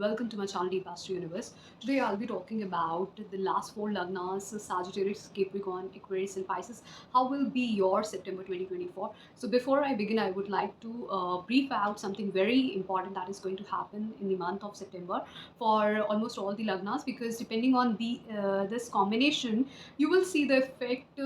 welcome to my channel Deep Astro Universe. Today I'll be talking about the last four Lagnas, Sagittarius, Capricorn, Aquarius and Pisces. How will be your September 2024? So before I begin, I would like to brief out something very important that is going to happen in the month of September for almost all the Lagnas, because depending on the this combination, you will see the effect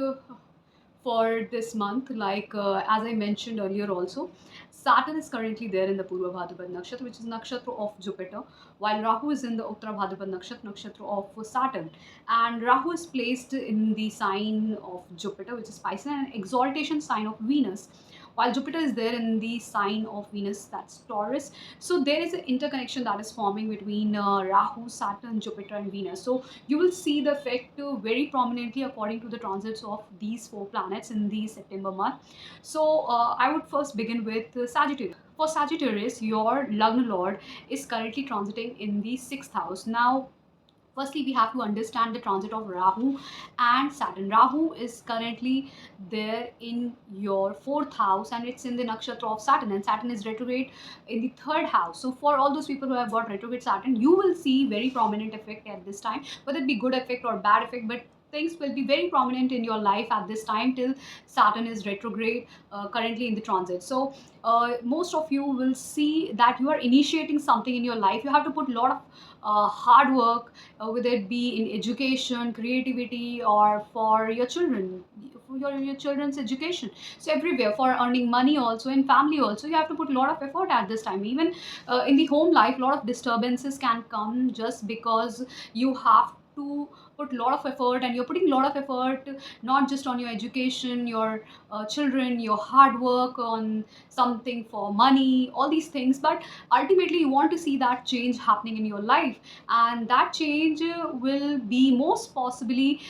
for this month. Like as I mentioned earlier also, Saturn is currently there in the Purva Bhadrapad Nakshatra, which is Nakshatra of Jupiter, while Rahu is in the Uttara Bhadrapad Nakshatra, Nakshatra of Saturn. And Rahu is placed in the sign of Jupiter, which is Pisces, and exaltation sign of Venus, while Jupiter is there in the sign of Venus, that's Taurus. So there is an interconnection that is forming between Rahu, Saturn, Jupiter and Venus. So you will see the effect very prominently according to the transits of these four planets in the September month. So I would first begin with Sagittarius. For Sagittarius, your Lagna Lord is currently transiting in the 6th house. Now, firstly, we have to understand the transit of Rahu and Saturn. Rahu is currently there in your 4th house and it's in the nakshatra of Saturn, and Saturn is retrograde in the 3rd house. So for all those people who have got retrograde Saturn, you will see very prominent effect at this time, whether it be good effect or bad effect, but things will be very prominent in your life at this time till Saturn is retrograde currently in the transit. So most of you will see that you are initiating something in your life. You have to put a lot of hard work, whether it be in education, creativity, or for your children, for your children's education. So everywhere, for earning money also, in family also, you have to put a lot of effort at this time. Even in the home life, a lot of disturbances can come just because you have to put a lot of effort, and you're putting a lot of effort not just on your education, your children, your hard work on something for money, all these things, but ultimately you want to see that change happening in your life. And that change will be most possibly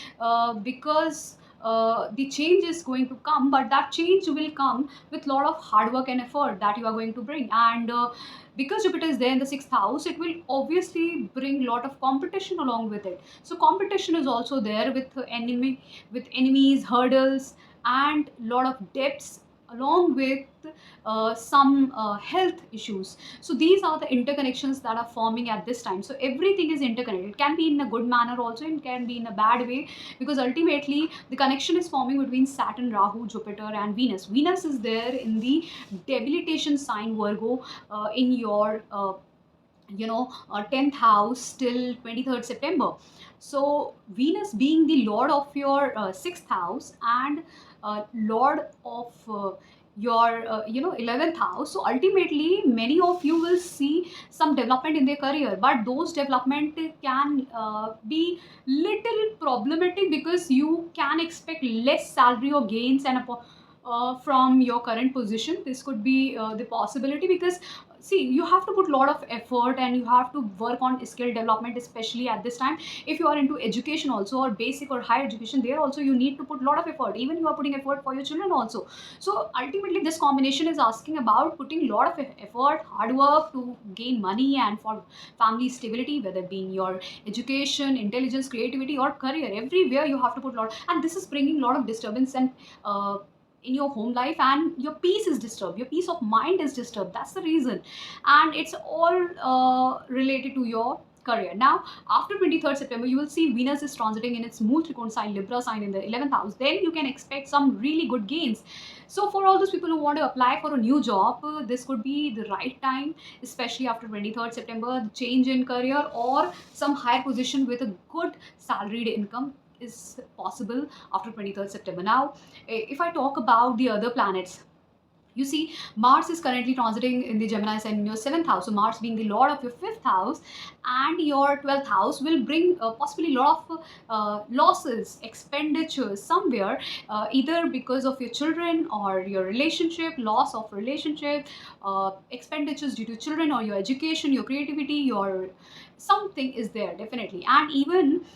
because the change is going to come, but that change will come with a lot of hard work and effort that you are going to bring. And because Jupiter is there in the 6th house, it will obviously bring a lot of competition along with it. So competition is also there with enemies, hurdles, and a lot of debts, along with some health issues. So these are the interconnections that are forming at this time. So everything is interconnected. It can be in a good manner also, it can be in a bad way, because ultimately the connection is forming between Saturn, Rahu, Jupiter and Venus. Venus is there in the debilitation sign Virgo, in your 10th house till 23rd September. So Venus being the lord of your 6th house and lord of your 11th house, so ultimately many of you will see some development in their career, but those development can be little problematic, because you can expect less salary or gains and from your current position. This could be the possibility, because see, you have to put a lot of effort and you have to work on skill development, especially at this time. If you are into education also, or basic or higher education, there also you need to put a lot of effort. Even you are putting effort for your children also. So ultimately this combination is asking about putting a lot of effort, hard work to gain money and for family stability, whether it be in your education, intelligence, creativity or career. Everywhere you have to put a lot, and this is bringing a lot of disturbance and in your home life, and your peace is disturbed, your peace of mind is disturbed. That's the reason. And it's all related to your career. Now after 23rd September, you will see Venus is transiting in its Mool Trikona sign, Libra sign, in the 11th house. Then you can expect some really good gains. So for all those people who want to apply for a new job, this could be the right time, especially after 23rd September. The change in career or some higher position with a good salaried income is possible after 23rd September. Now, if I talk about the other planets, you see, Mars is currently transiting in the Gemini sign in your 7th house. So Mars being the lord of your 5th house and your 12th house will bring possibly a lot of losses, expenditures somewhere, either because of your children or your relationship, loss of relationship, expenditures due to children or your education, your creativity, your something is there definitely. And even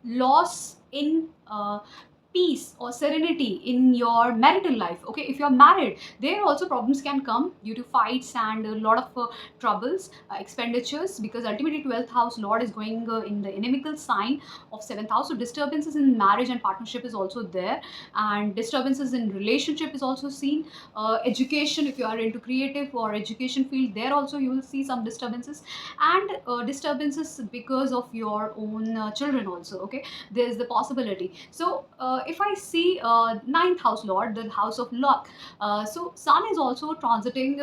loss in peace or serenity in your marital life. Okay, if you're married, there also problems can come due to fights and a lot of troubles, expenditures, because ultimately 12th house lord is going in the inimical sign of 7th house. So disturbances in marriage and partnership is also there, and disturbances in relationship is also seen. Education, if you are into creative or education field, there also you will see some disturbances, and disturbances because of your own children also. Okay, there is the possibility. So if I see ninth house lord, the house of luck, so sun is also transiting,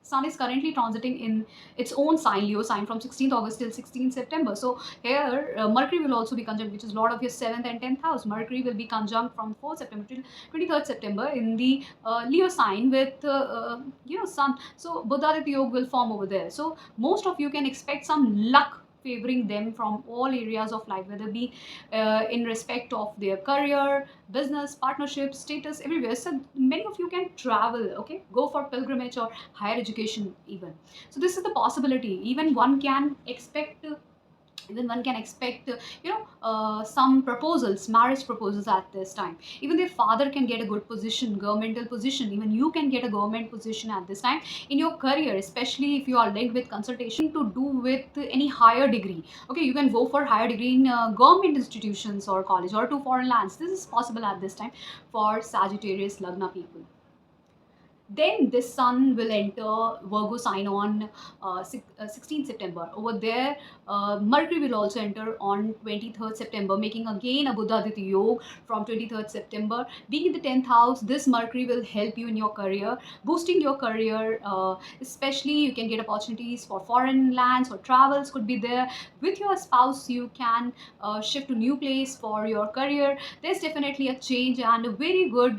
sun is currently transiting in its own sign, Leo sign, from 16th August till 16th September. So here Mercury will also be conjunct, which is lord of your 7th and 10th house. Mercury will be conjunct from 4th September till 23rd September in the Leo sign with sun. So Buddhaditya Yoga will form over there. So most of you can expect some luck favoring them from all areas of life, whether it be in respect of their career, business, partnership, status, everywhere. So many of you can travel, okay, go for pilgrimage or higher education even. So this is the possibility. Even one can expect some proposals, marriage proposals at this time. Even their father can get a good position, governmental position. Even you can get a government position at this time in your career, especially if you are linked with consultation to do with any higher degree. Okay, you can go for higher degree in government institutions or college, or to foreign lands. This is possible at this time for Sagittarius Lagna people. Then this sun will enter Virgo sign on 16th September. Over there, Mercury will also enter on 23rd September, making again a Buddhaditya Yoga from 23rd September. Being in the 10th house, this Mercury will help you in your career, boosting your career. Especially, you can get opportunities for foreign lands or travels could be there. With your spouse, you can shift to new place for your career. There's definitely a change, and a very good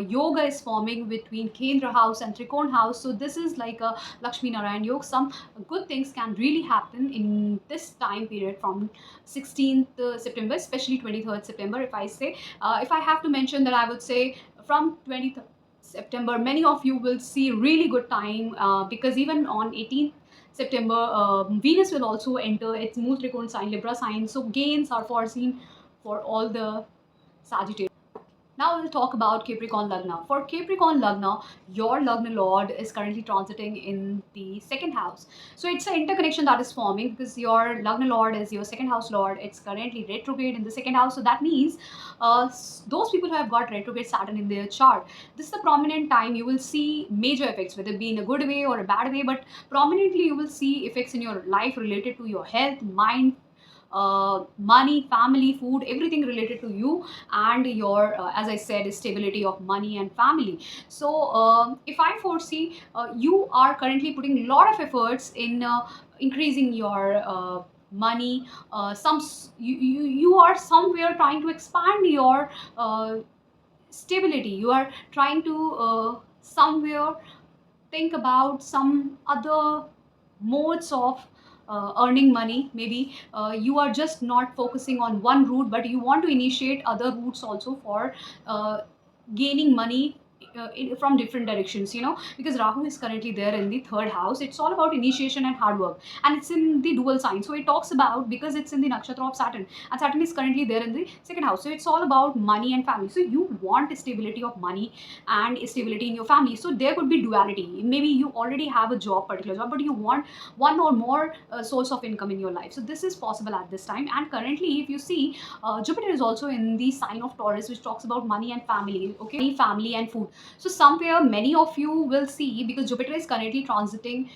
yoga is forming between Kendra house and Trikon house. So this is like a Lakshmi Narayan yoga. Some good things can really happen in this time period from 16th September, especially 23rd September. If I say, if I have to mention, that I would say from 20th September, many of you will see really good time, because even on 18th September, Venus will also enter its Mool Trikon sign, Libra sign. So gains are foreseen for all the Sagittarius. Now we'll talk about Capricorn Lagna. For Capricorn Lagna, your Lagna Lord is currently transiting in the second house. So it's an interconnection that is forming, because your Lagna Lord is your second house Lord. It's currently retrograde in the second house. So that means those people who have got retrograde Saturn in their chart, this is the prominent time you will see major effects, whether it be in a good way or a bad way, but prominently you will see effects in your life related to your health, mind, money, family, food, everything related to you and your, as I said, stability of money and family. So if I foresee, you are currently putting a lot of efforts in increasing your money. You are somewhere trying to expand your stability. You are trying to somewhere think about some other modes of earning money. Maybe you are just not focusing on one route, but you want to initiate other routes also for gaining money from different directions, because Rahu is currently there in the third house. It's all about initiation and hard work, and it's in the dual sign. So it talks about, because it's in the nakshatra of Saturn, and Saturn is currently there in the second house. So it's all about money and family. So you want stability of money and stability in your family. So there could be duality. Maybe you already have a job, particular job, but you want one or more source of income in your life. So this is possible at this time. And currently, if you see, Jupiter is also in the sign of Taurus, which talks about money and family. Okay, family and food. So somewhere many of you will see, because Jupiter is currently transiting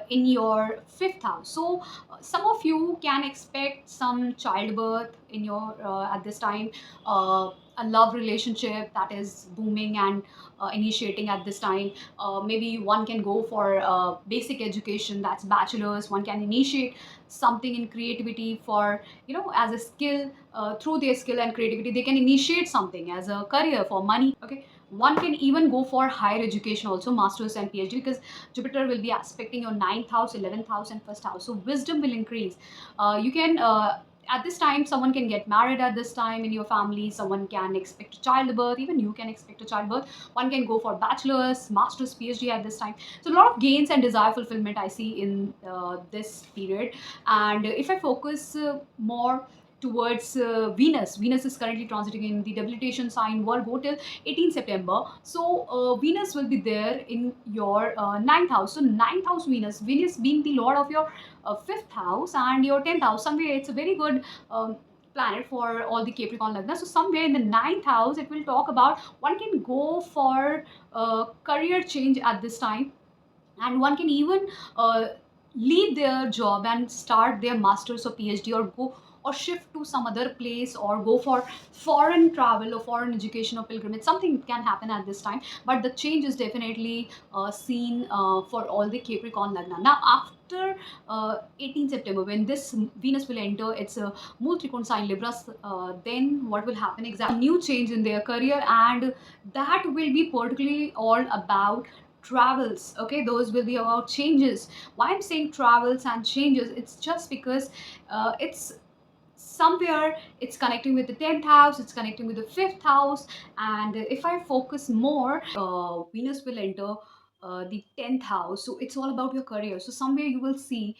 in your fifth house. So some of you can expect some childbirth in your at this time, a love relationship that is booming and initiating at this time. Maybe one can go for basic education, that's bachelor's. One can initiate something in creativity for, as a skill, through their skill and creativity they can initiate something as a career for money. Okay, one can even go for higher education also, masters and PhD, because Jupiter will be aspecting your 9th house, 11th house and first house. So wisdom will increase. You can at this time, someone can get married at this time in your family. Someone can expect a childbirth. Even you can expect a childbirth. One can go for bachelor's, master's, PhD at this time. So a lot of gains and desire fulfillment I see in this period. And if I focus more towards Venus. Venus is currently transiting in the debilitation sign Virgo till 18 September. So Venus will be there in your ninth house. So ninth house Venus being the lord of your fifth house and your 10th house. Somewhere it's a very good planet for all the Capricorn Lagna. So somewhere in the ninth house, it will talk about one can go for career change at this time, and one can even uh, leave their job and start their masters or PhD, or go or shift to some other place, or go for foreign travel or foreign education or pilgrimage. Something can happen at this time, but the change is definitely seen for all the Capricorn Lagna. Now after 18 September, when this Venus will enter its Mool Trikon sign Libra, then what will happen exactly? A new change in their career, and that will be particularly all about travels. Okay, those will be about changes. Why I'm saying travels and changes, it's just because it's somewhere it's connecting with the 10th house, it's connecting with the 5th house. And if I focus more, Venus will enter the 10th house, so it's all about your career. So somewhere you will see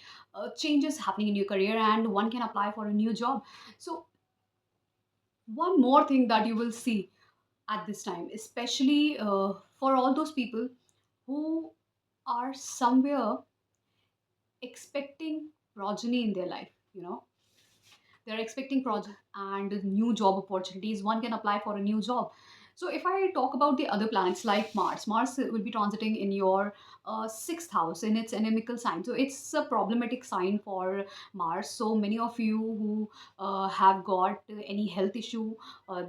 changes happening in your career, and one can apply for a new job. So one more thing that you will see at this time, especially for all those people who are somewhere expecting progeny in their life, they're expecting project and new job opportunities. One can apply for a new job. So if I talk about the other planets like Mars will be transiting in your sixth house in its inimical sign. So it's a problematic sign for Mars. So many of you who have got any health issue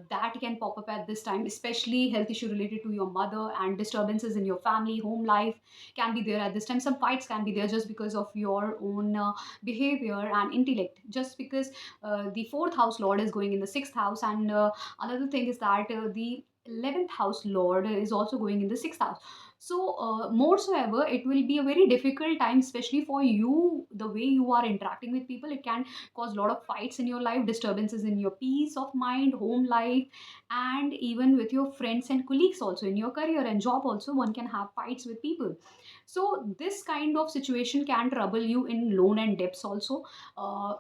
that can pop up at this time, especially health issue related to your mother, and disturbances in your family home life can be there at this time. Some fights can be there just because of your own behavior and intellect, just because the fourth house lord is going in the sixth house. And another thing is that the 11th house lord is also going in the sixth house. So more so ever, it will be a very difficult time, especially for you. The way you are interacting with people, it can cause a lot of fights in your life, disturbances in your peace of mind, home life, and even with your friends and colleagues. Also in your career and job also, one can have fights with people. So this kind of situation can trouble you in loan and debts also,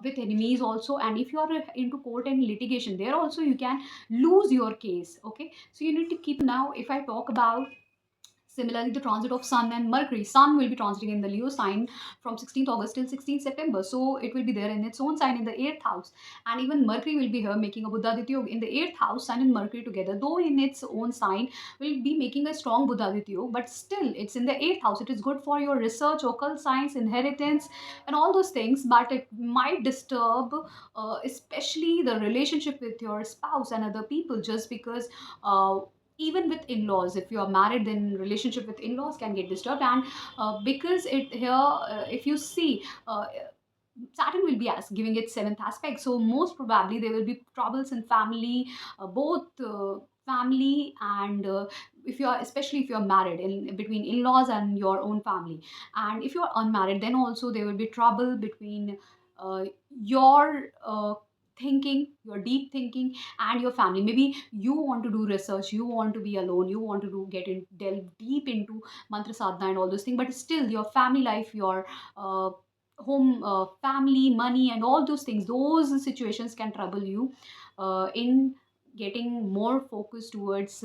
with enemies also. And if you are into court and litigation, there also you can lose your case. Okay, so you need to keep. Now if I talk about similarly the transit of Sun and Mercury, Sun will be transiting in the Leo sign from 16th August till 16th September. So it will be there in its own sign in the 8th house. And even Mercury will be here making a Buddhaditya Yoga in the 8th house. Sun and Mercury together, though in its own sign, will be making a strong Buddhaditya Yoga, but still it's in the 8th house. It is good for your research, occult science, inheritance, and all those things, but it might disturb especially the relationship with your spouse and other people, just because even with in-laws, if you are married, then relationship with in-laws can get disturbed. And because it here, if you see, Saturn will be as giving it seventh aspect, so most probably there will be troubles in family, both family and if you are, especially if you are married, in between in-laws and your own family. And if you are unmarried, then also there will be trouble between uh, your thinking, your deep thinking, and your family. Maybe you want to do research, you want to be alone, you want to do get in delve deep into mantra sadhana and all those things, but still your family life, your home, family, money, and all those things, those situations can trouble you in getting more focus towards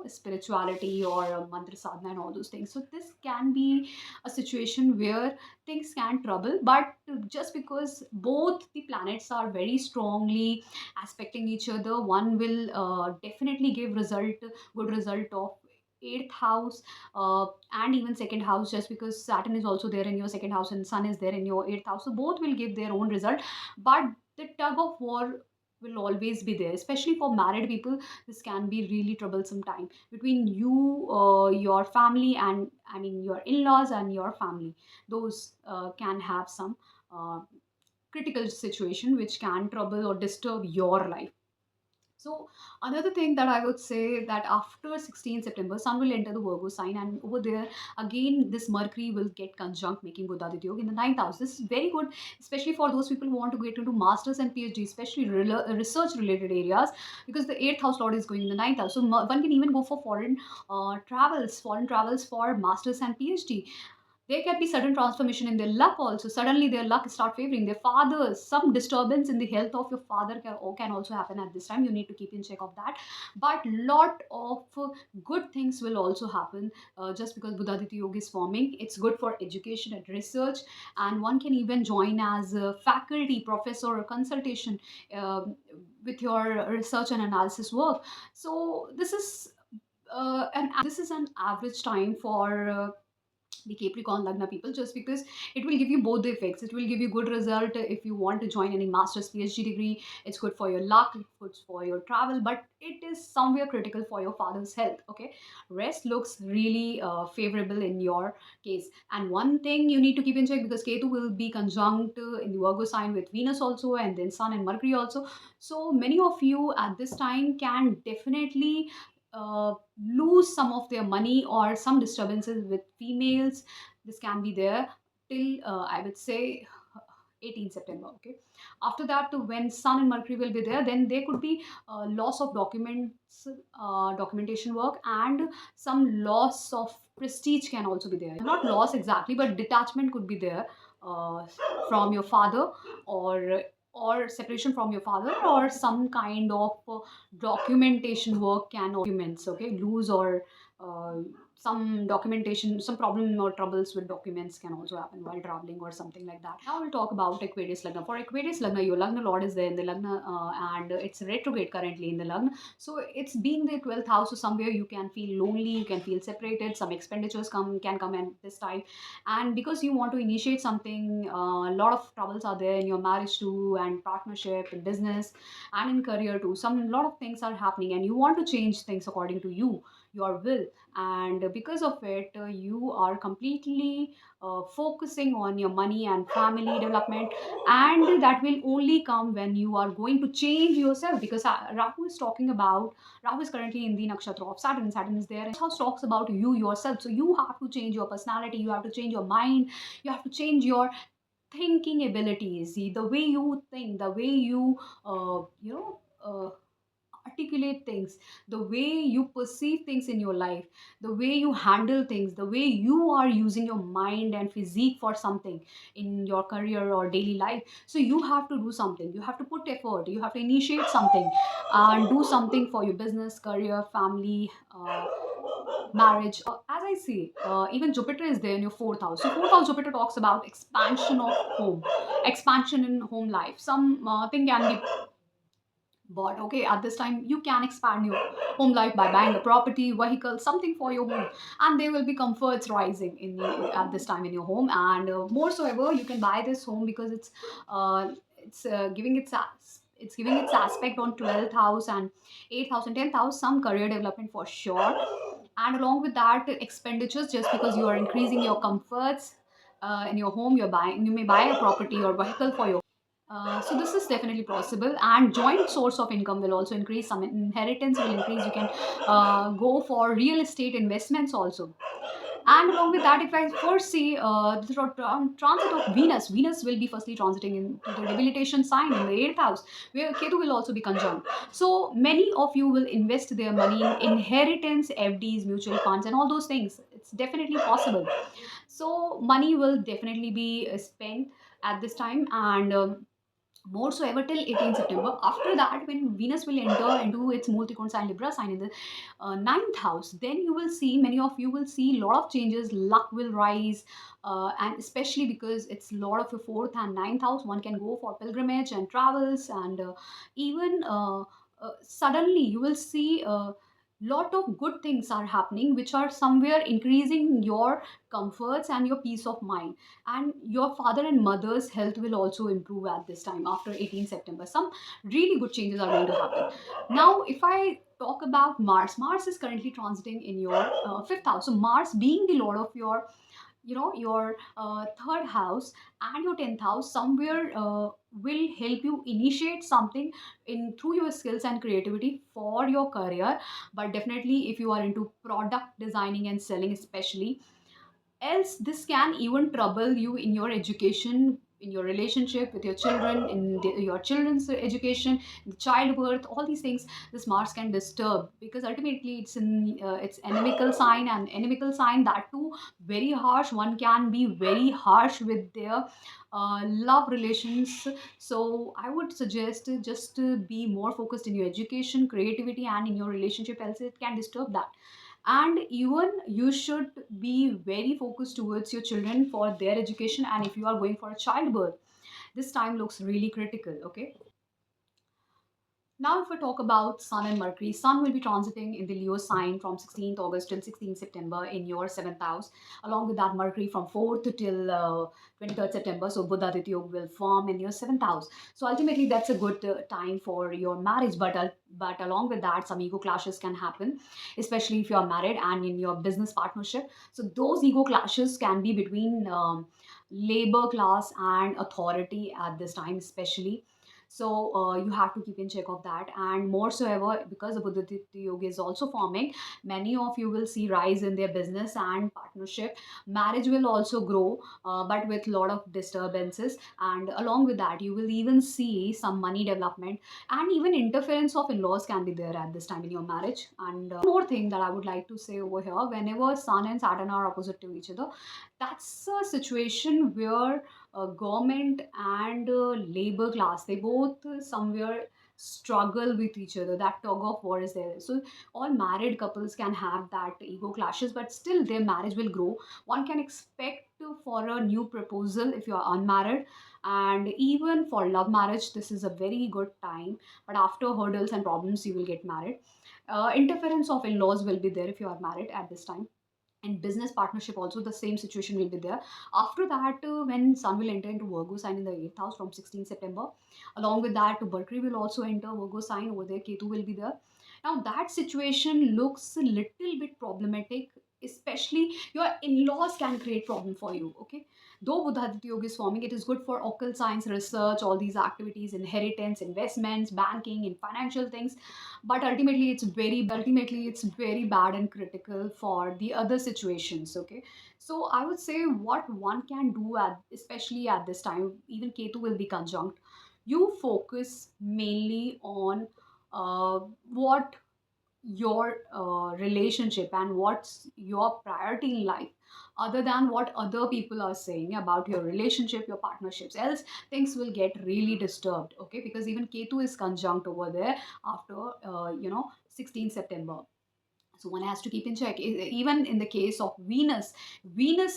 spirituality or mantra sadhana and all those things. So this can be a situation where things can trouble, but just because both the planets are very strongly aspecting each other, one will definitely give good result of eighth house and even second house, just because Saturn is also there in your second house and Sun is there in your eighth house. So both will give their own result, but the tug of war will always be there, especially for married people. This can be really troublesome time between you, your family, and I mean your in-laws and your family. Those can have some critical situation which can trouble or disturb your life. So another thing that I would say, that after 16 September, Sun will enter the Virgo sign, and over there again this Mercury will get conjunct, making Buddhaditya Yoga in the ninth house. This is very good, especially for those people who want to get into masters and PhD, especially research related areas, because the eighth house lord is going in the ninth house. So one can even go for foreign travels for masters and PhD. There can be sudden transformation in their luck also. Suddenly their luck start favoring their fathers. Some disturbance in the health of your father can also happen at this time. You need to keep in check of that. But lot of good things will also happen just because Buddhaditya Yoga is forming. It's good for education and research, and one can even join as a faculty, professor, or consultation with your research and analysis work. So this is an average time for the Capricorn Lagna people, just because it will give you both the effects. It will give you good result if you want to join any master's PhD degree. It's good for your luck, it's good for your travel, but it is somewhere critical for your father's health. Okay, rest looks really favorable in your case. And one thing you need to keep in check, because Ketu will be conjunct in the Virgo sign with Venus also, and then Sun and Mercury also. So many of you at this time can definitely lose some of their money, or some disturbances with females. This can be there till I would say 18 September. Okay, after that, when Sun and Mercury will be there, then there could be loss of documents, documentation work, and some loss of prestige can also be there. Not loss exactly, but detachment could be there uh, from your father, or separation from your father, or some kind of documentation work can documents, okay, lose, or uh, some documentation, some problem or troubles with documents can also happen while traveling or something like that. Now we'll talk about Aquarius Lagna. For Aquarius Lagna, your Lagna Lord is there in the Lagna, and it's retrograde currently in the Lagna. So it's being the 12th house, so somewhere you can feel lonely, you can feel separated, some expenditures can come at this time. And because you want to initiate something, a lot of troubles are there in your marriage too, and partnership, in business, and in career too. Some lot of things are happening, and you want to change things according to you, your will. And because of it, you are completely focusing on your money and family development, and that will only come when you are going to change yourself. Because Rahu is currently in the nakshatra of Saturn. Saturn is there, and house talks about you yourself. So you have to change your personality, you have to change your mind, you have to change your thinking abilities, the way you think, the way you articulate things, the way you perceive things in your life, the way you handle things, the way you are using your mind and physique for something in your career or daily life. So you have to do something, you have to put effort, you have to initiate something, and do something for your business, career, family, marriage. As I see, even Jupiter is there in your fourth house. So fourth house Jupiter talks about expansion of home, expansion in home life. Some thing can be bought. Okay, at this time you can expand your home life by buying a property, vehicle, something for your home, and there will be comforts rising at this time in your home. And more so ever, you can buy this home because it's giving its aspect on 12th house and 8th house and 10th house, some career development for sure. And along with that, expenditures, just because you are increasing your comforts in your home, you may buy a property or vehicle for your so this is definitely possible, and joint source of income will also increase. Some inheritance will increase. You can go for real estate investments also. And along with that, if I foresee the transit of Venus, Venus will be firstly transiting into the debilitation sign in the 8th house, where Ketu will also be conjunct. So many of you will invest their money in inheritance, FDs, mutual funds, and all those things. It's definitely possible. So money will definitely be spent at this time, and more so ever till 18 September. After that, when Venus will enter into its Multicon sign, Libra sign, in the ninth house, then you will see, many of you will see a lot of changes. Luck will rise, and especially because it's lot of your fourth and ninth house, one can go for pilgrimage and travels, and even suddenly you will see lot of good things are happening, which are somewhere increasing your comforts and your peace of mind. And your father and mother's health will also improve at this time after 18 September. Some really good changes are going to happen. Now if I talk about Mars is currently transiting in your fifth house. So Mars being the lord of your your third house and your 10th house, somewhere will help you initiate something in through your skills and creativity for your career. But definitely if you are into product designing and selling especially, else this can even trouble you in your education, in your relationship with your children, in your children's education, in childbirth, all these things, this Mars can disturb, because ultimately it's inimical sign, and inimical sign, that too very harsh. One can be very harsh with their love relations. So I would suggest just to be more focused in your education, creativity, and in your relationship, else it can disturb that. And even you should be very focused towards your children for their education. And if you are going for a childbirth, this time looks really critical. Okay, now, if we talk about Sun and Mercury, Sun will be transiting in the Leo sign from 16th August till 16th September in your seventh house. Along with that, Mercury from 4th till 23rd September. So, Buddha Aditya Yoga will form in your seventh house. So, ultimately, that's a good time for your marriage. But along with that, some ego clashes can happen, especially if you are married and in your business partnership. So, those ego clashes can be between labor class and authority at this time, especially. So you have to keep in check of that. And more so ever, because the Buddha Yoga is also forming, many of you will see rise in their business and partnership. Marriage will also grow, but with a lot of disturbances. And along with that, you will even see some money development, and even interference of in-laws can be there at this time in your marriage. And one more thing that I would like to say over here: whenever Sun and Saturn are opposite to each other, that's a situation where government and labor class, they both somewhere struggle with each other. That tug of war is there. So all married couples can have that ego clashes, but still their marriage will grow. One can expect for a new proposal if you are unmarried. And even for love marriage, this is a very good time. But after hurdles and problems, you will get married. Interference of in-laws will be there if you are married at this time. And business partnership also, the same situation will be there. After that, when Sun will enter into Virgo sign in the 8th house from 16th September, along with that, Mercury will also enter Virgo sign. Over there, Ketu will be there. Now that situation looks a little bit problematic, especially your in-laws can create problem for you. Okay, though Buddhaditya Yoga is forming, it is good for occult science research, all these activities, inheritance, investments, banking, and financial things. But ultimately it's very bad and critical for the other situations. Okay, so I would say what one can do at, especially at this time, even Ketu will be conjunct, you focus mainly on what your relationship and what's your priority in life, other than what other people are saying about your relationship, your partnerships, else things will get really disturbed. Okay, because even Ketu is conjunct over there after 16 September. So one has to keep in check. Even in the case of Venus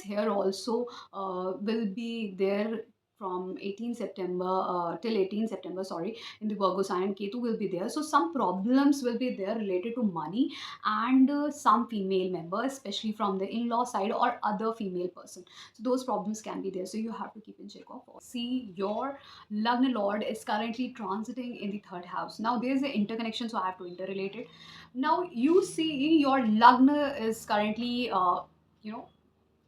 here also will be there from 18 September till 18 September, sorry, in the Virgo sign, and Ketu will be there. So some problems will be there related to money, and some female member, especially from the in-law side or other female person. So those problems can be there. So you have to keep in check of. See, your Lagna Lord is currently transiting in the third house. Now there's an interconnection, so I have to interrelate it. Now you see your Lagna is currently you know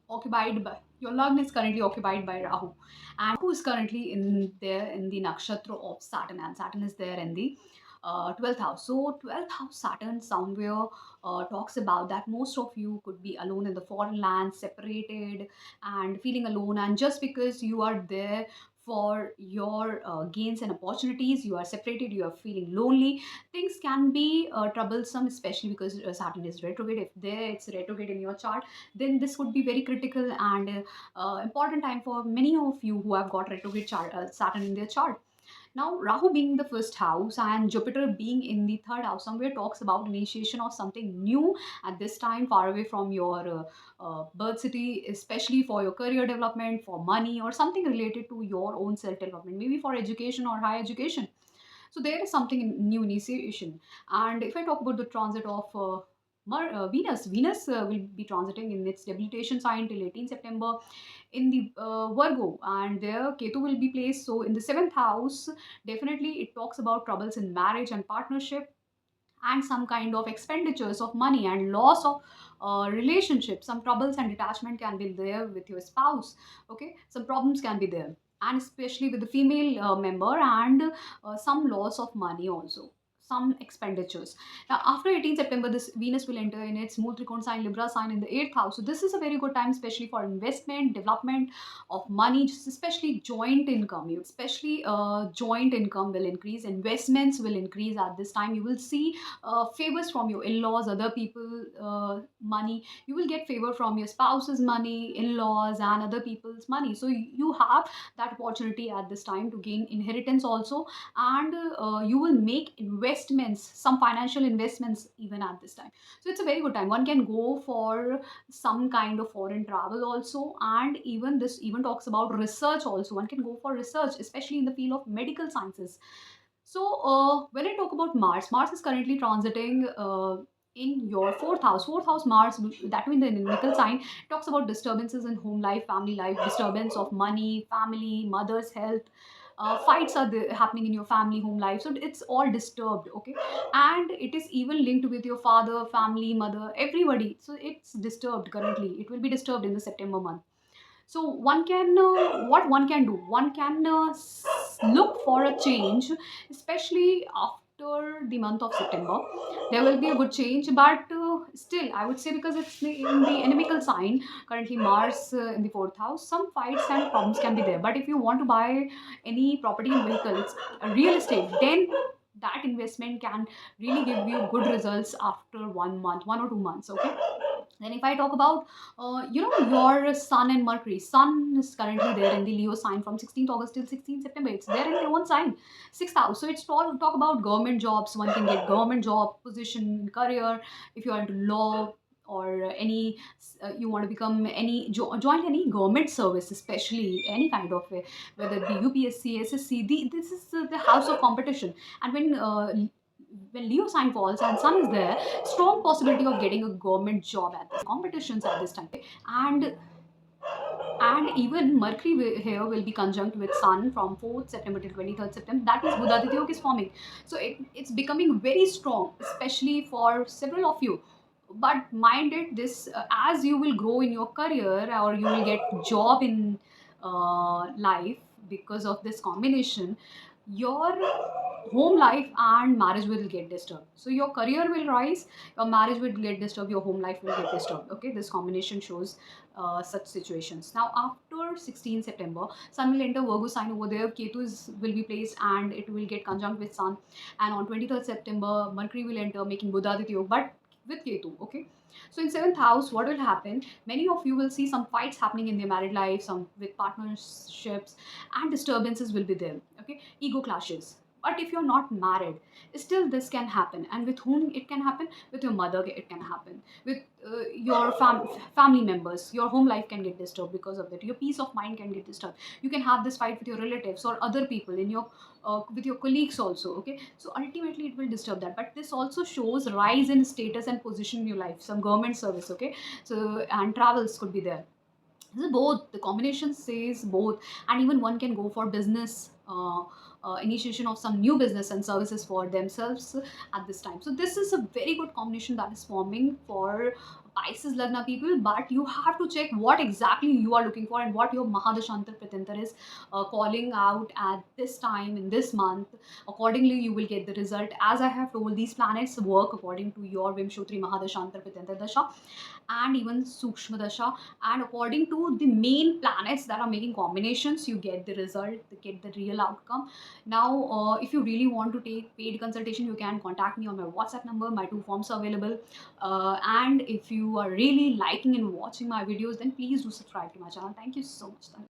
occupied by, your Lagna is currently occupied by Rahu, and Rahu is currently in there in the nakshatra of Saturn, and Saturn is there in the 12th house. So 12th house Saturn somewhere talks about that most of you could be alone in the foreign land, separated and feeling alone, and just because you are there for your gains and opportunities, you are separated, you are feeling lonely. Things can be troublesome, especially because Saturn is retrograde. If there it's retrograde in your chart, then this would be very critical and important time for many of you who have got retrograde Saturn in their chart. Now, Rahu being the first house and Jupiter being in the third house somewhere talks about initiation of something new at this time, far away from your birth city, especially for your career development, for money, or something related to your own self development, maybe for education or higher education. So there is something in new initiation. And if I talk about the transit of Venus will be transiting in its debilitation sign till 18 September in the Virgo, and there Ketu will be placed. So in the seventh house, definitely it talks about troubles in marriage and partnership, and some kind of expenditures of money and loss of relationship. Some troubles and detachment can be there with your spouse. Okay, some problems can be there, and especially with the female member, and some loss of money also. some expenditures. Now, after 18th September, this Venus will enter in its Mool Trikon sign, Libra sign in the 8th house. So this is a very good time, especially for investment, development of money, just especially joint income. Especially joint income will increase, investments will increase at this time. You will see favors from your in-laws, other people, money. You will get favor from your spouse's money, in-laws, and other people's money. So you have that opportunity at this time to gain inheritance also, and you will make investments, some financial investments even at this time. So it's a very good time. One can go for some kind of foreign travel also, and even this even talks about research also. One can go for research, especially in the field of medical sciences. So when I talk about Mars, Mars is currently transiting in your fourth house. Fourth house Mars, that means the nickel sign, talks about disturbances in home life, family life, disturbance of money, family, mother's health. Fights are happening in your family, home life. So it's all disturbed, okay? And it is even linked with your father, family, mother, everybody. So it's disturbed currently. It will be disturbed in the September month. So one can what one can do, one can look for a change, especially after the month of September. There will be a good change, but still I would say, because it's in the inimical sign, currently Mars in the fourth house, some fights and problems can be there. But if you want to buy any property and vehicle, it's a real estate, then that investment can really give you good results after 1 month, 1 or 2 months, okay? Then if I talk about, your Sun and Mercury. Sun is currently there in the Leo sign from 16th August till 16th September. It's there in their own sign, 6th house. So it's all talk about government jobs. One can get government job, position, career. If you are into law, or any, you want to become any, join any government service, especially any kind of, whether it be UPSC, SSC. This is the house of competition. And when Leo sign falls and Sun is there, strong possibility of getting a government job at this competitions at this time. And even Mercury here will be conjunct with Sun from 4th September till 23rd September. That means Buddhaditya Yoga is forming. So it's becoming very strong, especially for several of you. But mind it, this as you will grow in your career, or you will get job in life because of this combination, your home life and marriage will get disturbed. So your career will rise, your marriage will get disturbed, your home life will get disturbed, okay? This combination shows such situations. Now after 16 September, Sun will enter Virgo sign. Over there Ketu will be placed and it will get conjunct with Sun. And on 23rd September, Mercury will enter, making Buddhaditya Yoga, but with Ketu, okay? So in 7th house, what will happen? Many of you will see some fights happening in their married life, some with partnerships, and disturbances will be there, okay? Ego clashes. But if you're not married, still this can happen. And with whom it can happen? With your mother it can happen, with your family members. Your home life can get disturbed because of that. Your peace of mind can get disturbed. You can have this fight with your relatives or other people in your with your colleagues also, okay? So ultimately it will disturb that. But this also shows rise in status and position in your life, some government service, okay? So and travels could be there. This is both, the combination says both. And even one can go for business, initiation of some new business and services for themselves at this time. So this is a very good combination that is forming for Pisces Lagna people. But you have to check what exactly you are looking for and what your Mahadashantar Pratintar is calling out at this time in this month. Accordingly you will get the result. As I have told, these planets work according to your Vimshotri Mahadashantar Pratintar Dasha and even Sukshma Dasha, and according to the main planets that are making combinations, you get the result, you get the real outcome. Now if you really want to take paid consultation, you can contact me on my WhatsApp number. My two forms are available. And if you are really liking and watching my videos, then please do subscribe to my channel. Thank you so much.